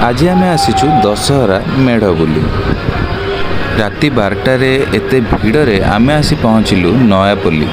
आज आम आसीचु दशहरा मेढ़ बुली। राति 12टारे एते भिड़े आम आसी पहुँचलु नयापल्ली।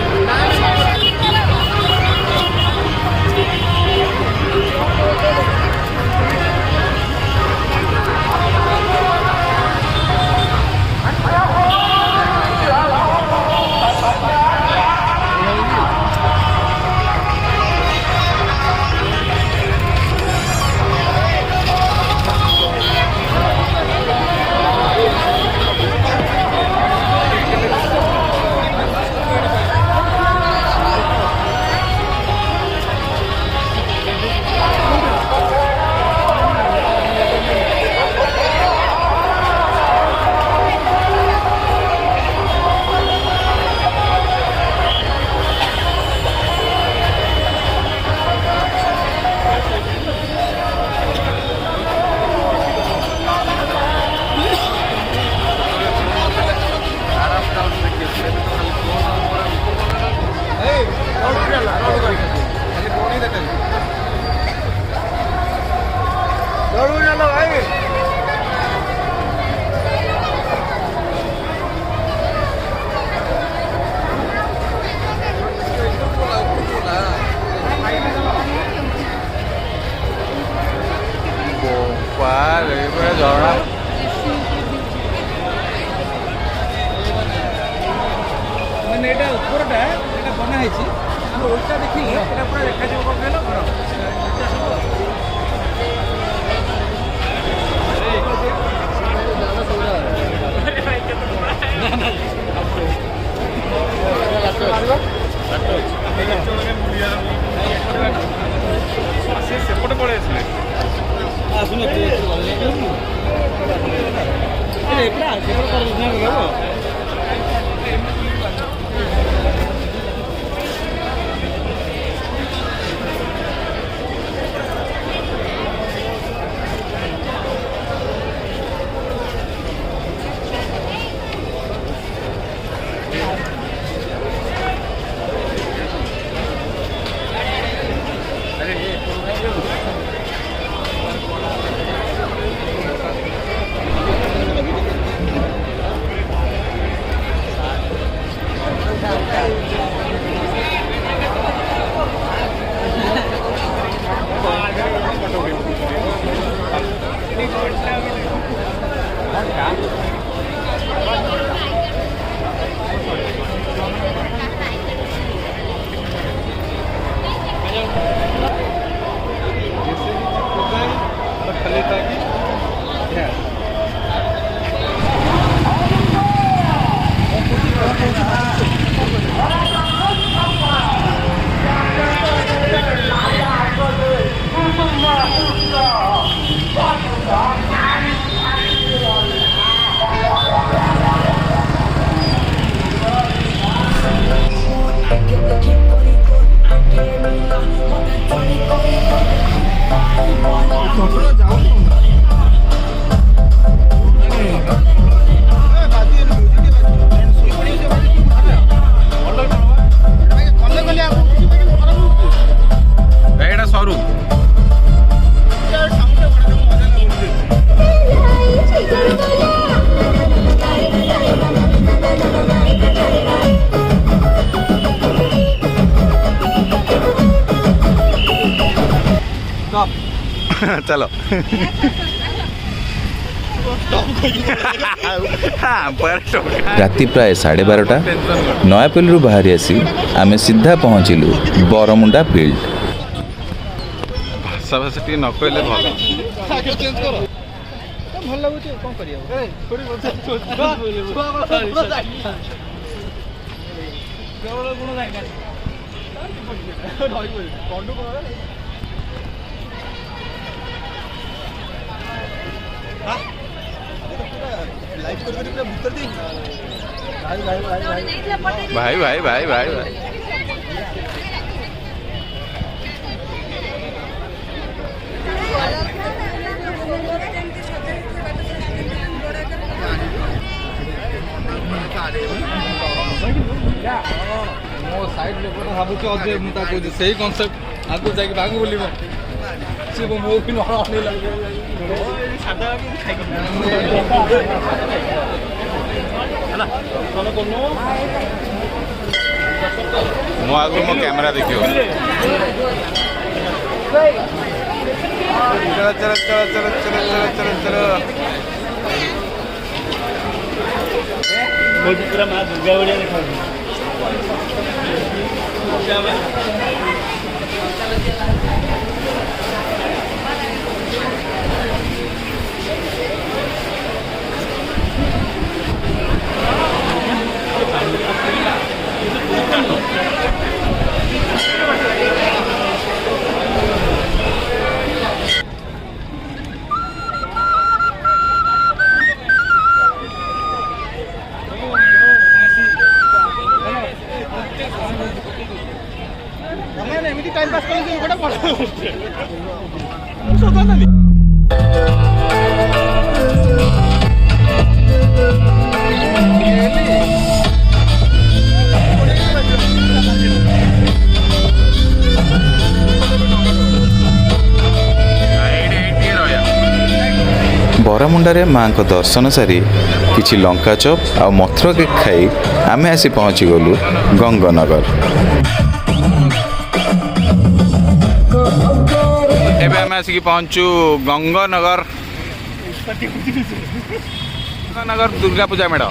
चलो राति प्राय 12:30 नयापल्ली बाहरी आसी आमे सीधा पहुँचलु बारामुंडा फील्ड। भाषा भाषा टी न कहले भाई भाई भाई भाई भाई मो साइड लोक भावुँ अजय मुझे सही कनसेप्ट आगे जाके भाग बोल सी मो भी मो आगु मो कैमरा देखियो चलो चलो चलो चलो चलो चलो चलो चलो पूरा माँ दुर्गा बढ़िया देखा बरामुंडारे माँ को दर्शन सारी किछि लंका चप आ मथुरा केक खाई आमे आसी पहुँची गलु गंगानगर। एबे आमे आसी पहुँचू गंगानगर गंगानगर दुर्गा पूजा मेढ़।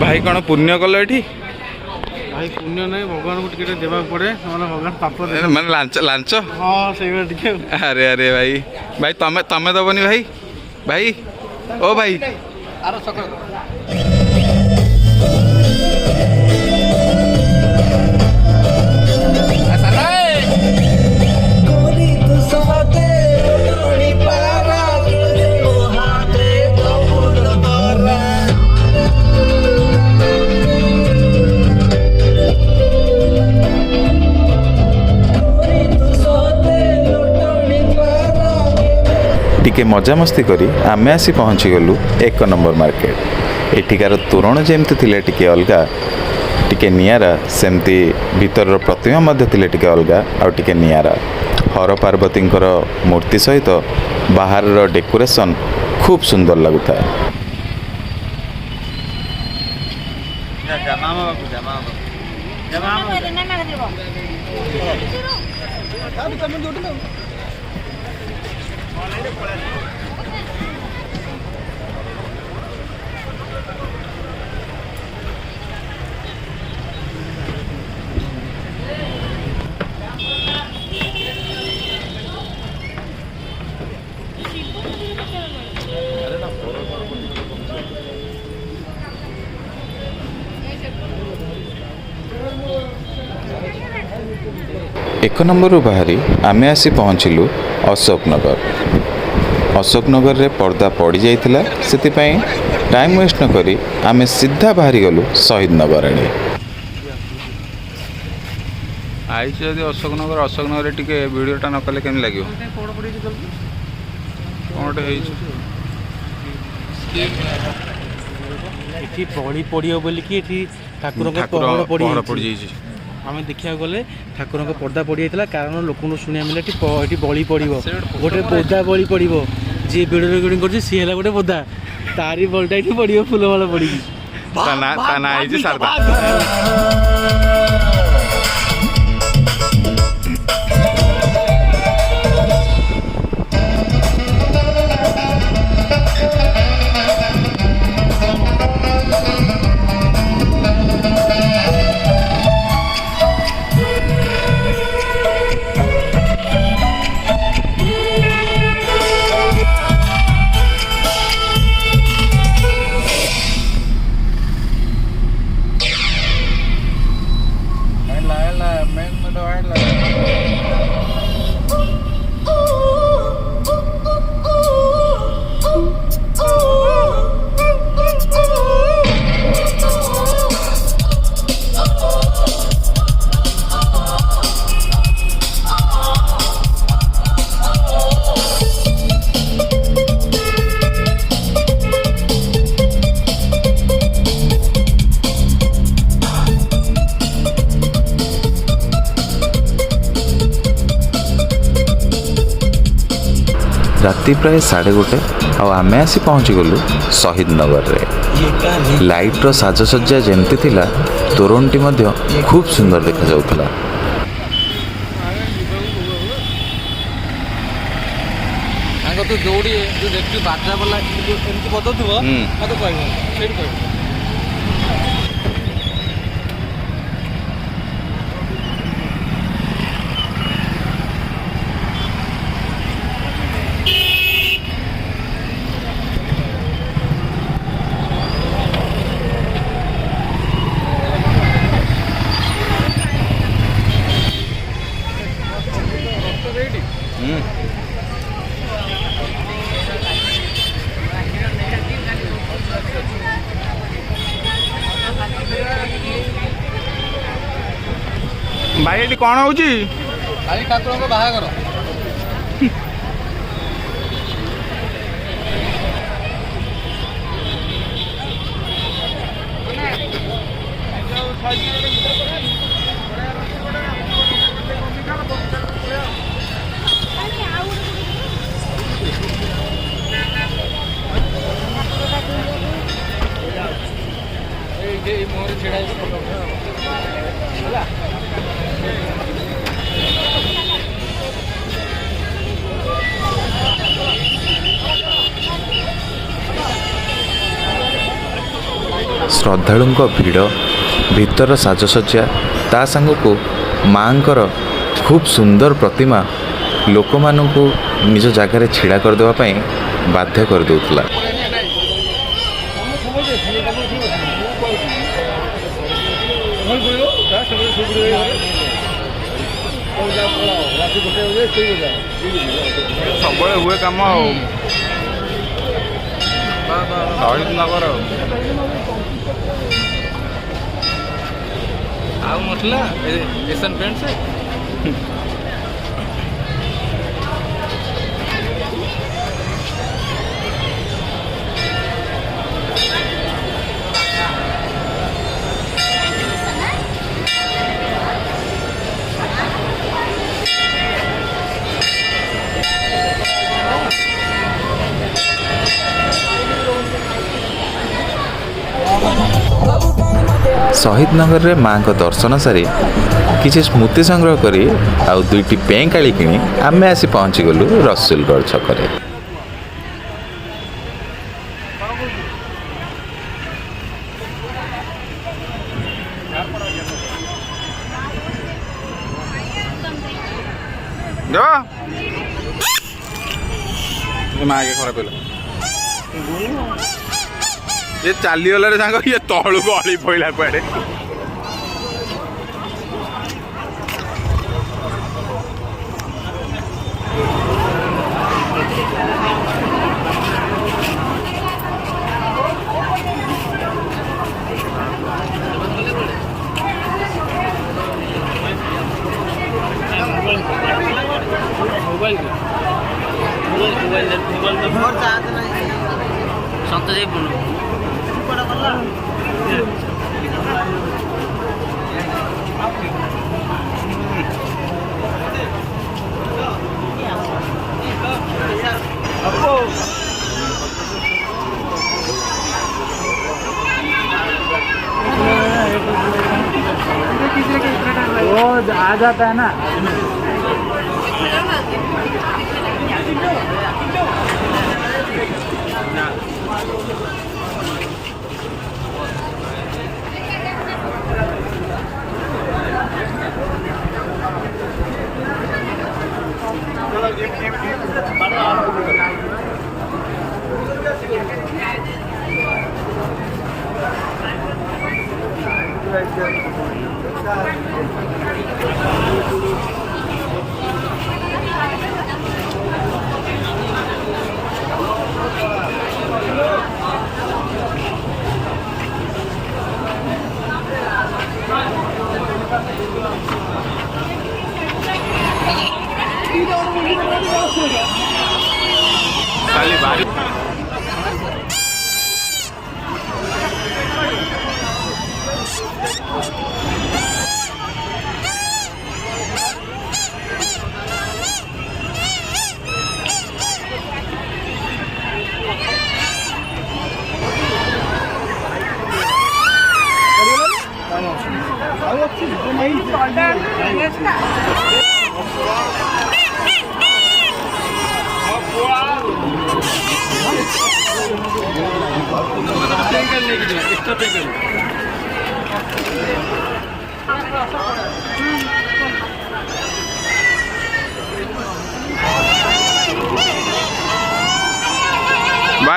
भाई कौन पुण्य कल ये भाई पुण्य नहीं भगवान को टिकट देवा पड़े भगवान पाप मैंने लांच लांच हाँ से अरे अरे भाई भाई तमे तमे दबनी भाई भाई ओ भाई टिके मजामस्ती करी आमे आसी पहुँची गलु 1 नंबर मार्केट। एठिकार तोरण जेमती थिले टिके अलगा टिके नियारा सेमती भीतर प्रतिमा मध्य थिले टिके अलगा आ टिके नियारा। हर पार्वती मूर्ति सहित बाहर डेकोरेशन खूब सुंदर लगुता है। एक नंबर बाहरी आमे आसी पहुँचलु अशोक नगर। अशोक नगर रे पर्दा पड़ी जाइथिला सेतिपई टाइम वेस्ट न करी आमे सीधा बाहरी गलु शहीद नगर आड़े। आई जदि अशोक नगर टिके वीडियोटा न कले केन लागियो कोनटे हेइछ एठी पड़ी पड़ियो बोली कि एठी ठाकुर को पहड़ पड़ी जाइछ। आम देखा गले ठाकुर को पर्दा पड़ जाता कारण लोक शुणा मिले ये बलि पड़ गोटे बोदा बलि पड़ जी भिडियो रेकर्डिंग कर सी है गोटे बोदा तारी बलटा ये पड़ फुल माला पड़ी राति प्राय 1:30 आम आसी पहुँचीगलु शहीद नगर रे। लाइट्र साजसज्जा जमती थिला तोरणटी मध्य खूब सुंदर देखा जाउथला। तू दौड़ी जो देखी बाजा वाला एमती बजाउव मत कह भाई ये कौन हो ठाकुर बाहागर मोहर छेड़ा श्रद्धालुंक भिड़ भीतर साजसज्जा ता सांगको मांकर खूब सुंदर प्रतिमा लोक मानू निज जगार छिड़ा करदेवाई बाध्य कर दउथला। सब हुए कम शहीद नगर आउ नथला एशियन पेंट से शहीद नगर रे माँ को दर्शन सारी किसी स्मृति संग्रह करी आउ दुईटी पेंकाली किणी आमे आसी पहुँची गलु रसुलगढ़ छकरे। माँ के खराब ये चलीगला सांग ये तलू को अली पड़ा कुआड़े वो आ जाता है ना।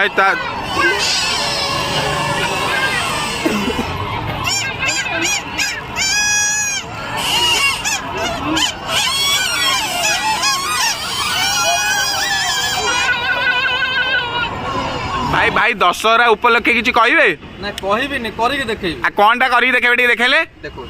ଭାଇ ତା भाई भाई दशहरा उपलक्षे किसी कहे ना कहबिनी करिक देखैबी कौन टा कर देखे देखले देखो